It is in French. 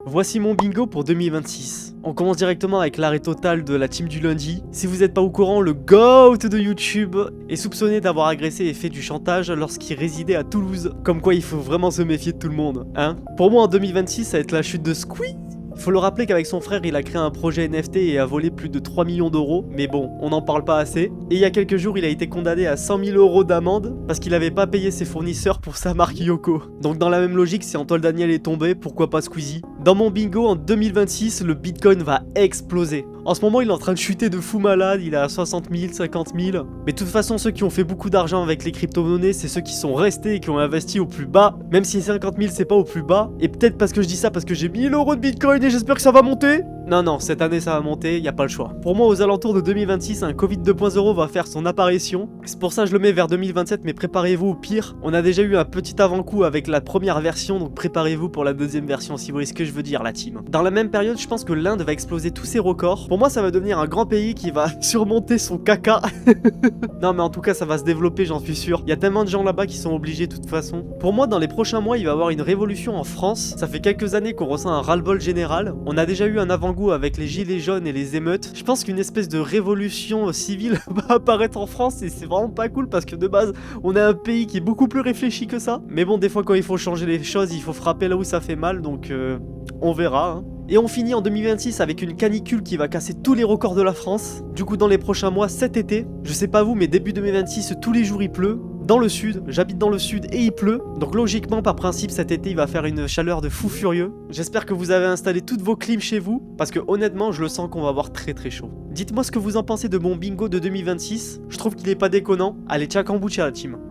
Voici mon bingo pour 2026. On commence directement avec l'arrêt total de la team du lundi. Si vous n'êtes pas au courant, le GOAT de YouTube est soupçonné d'avoir agressé et fait du chantage lorsqu'il résidait à Toulouse. Comme quoi il faut vraiment se méfier de tout le monde, hein. Pour moi en 2026 ça va être la chute de Squeeze. Faut le rappeler qu'avec son frère, il a créé un projet NFT et a volé plus de 3 millions d'euros. Mais bon, on n'en parle pas assez. Et il y a quelques jours, il a été condamné à 100 000 euros d'amende parce qu'il n'avait pas payé ses fournisseurs pour sa marque Yoko. Donc dans la même logique, si Antoine Daniel est tombé, pourquoi pas Squeezie? Dans mon bingo, en 2026, le Bitcoin va exploser. En ce moment, il est en train de chuter de fou malade, il est à 60 000, 50 000. Mais de toute façon, ceux qui ont fait beaucoup d'argent avec les crypto-monnaies, c'est ceux qui sont restés et qui ont investi au plus bas. Même si 50 000, c'est pas au plus bas. Et peut-être parce que je dis ça, parce que j'ai 1000 euros de Bitcoin et j'espère que ça va monter. Non, cette année ça va monter, y a pas le choix. Pour moi, aux alentours de 2026, un Covid 2.0 va faire son apparition. C'est pour ça que je le mets vers 2027, mais préparez-vous au pire. On a déjà eu un petit avant-coup avec la première version, donc préparez-vous pour la deuxième version, si vous voyez ce que je veux dire, la team. Dans la même période, je pense que l'Inde va exploser tous ses records. Pour moi, ça va devenir un grand pays qui va surmonter son caca. Non, mais en tout cas, ça va se développer, j'en suis sûr. Il y a tellement de gens là-bas qui sont obligés de toute façon. Pour moi, dans les prochains mois, il va y avoir une révolution en France. Ça fait quelques années qu'on ressent un ras-le-bol général. On a déjà eu un avant-goût avec les gilets jaunes et les émeutes. Je pense qu'une espèce de révolution civile va apparaître en France et c'est vraiment pas cool parce que de base, on a un pays qui est beaucoup plus réfléchi que ça. Mais bon, des fois, quand il faut changer les choses, il faut frapper là où ça fait mal, donc on verra, hein. Et on finit en 2026 avec une canicule qui va casser tous les records de la France. Du coup, dans les prochains mois, cet été, je sais pas vous, mais début 2026, tous les jours il pleut. Dans le sud, j'habite dans le sud et il pleut. Donc logiquement, par principe, cet été, il va faire une chaleur de fou furieux. J'espère que vous avez installé toutes vos clims chez vous, parce que honnêtement, je le sens qu'on va avoir très très chaud. Dites-moi ce que vous en pensez de mon bingo de 2026. Je trouve qu'il est pas déconnant. Allez, ciao kombucha la team.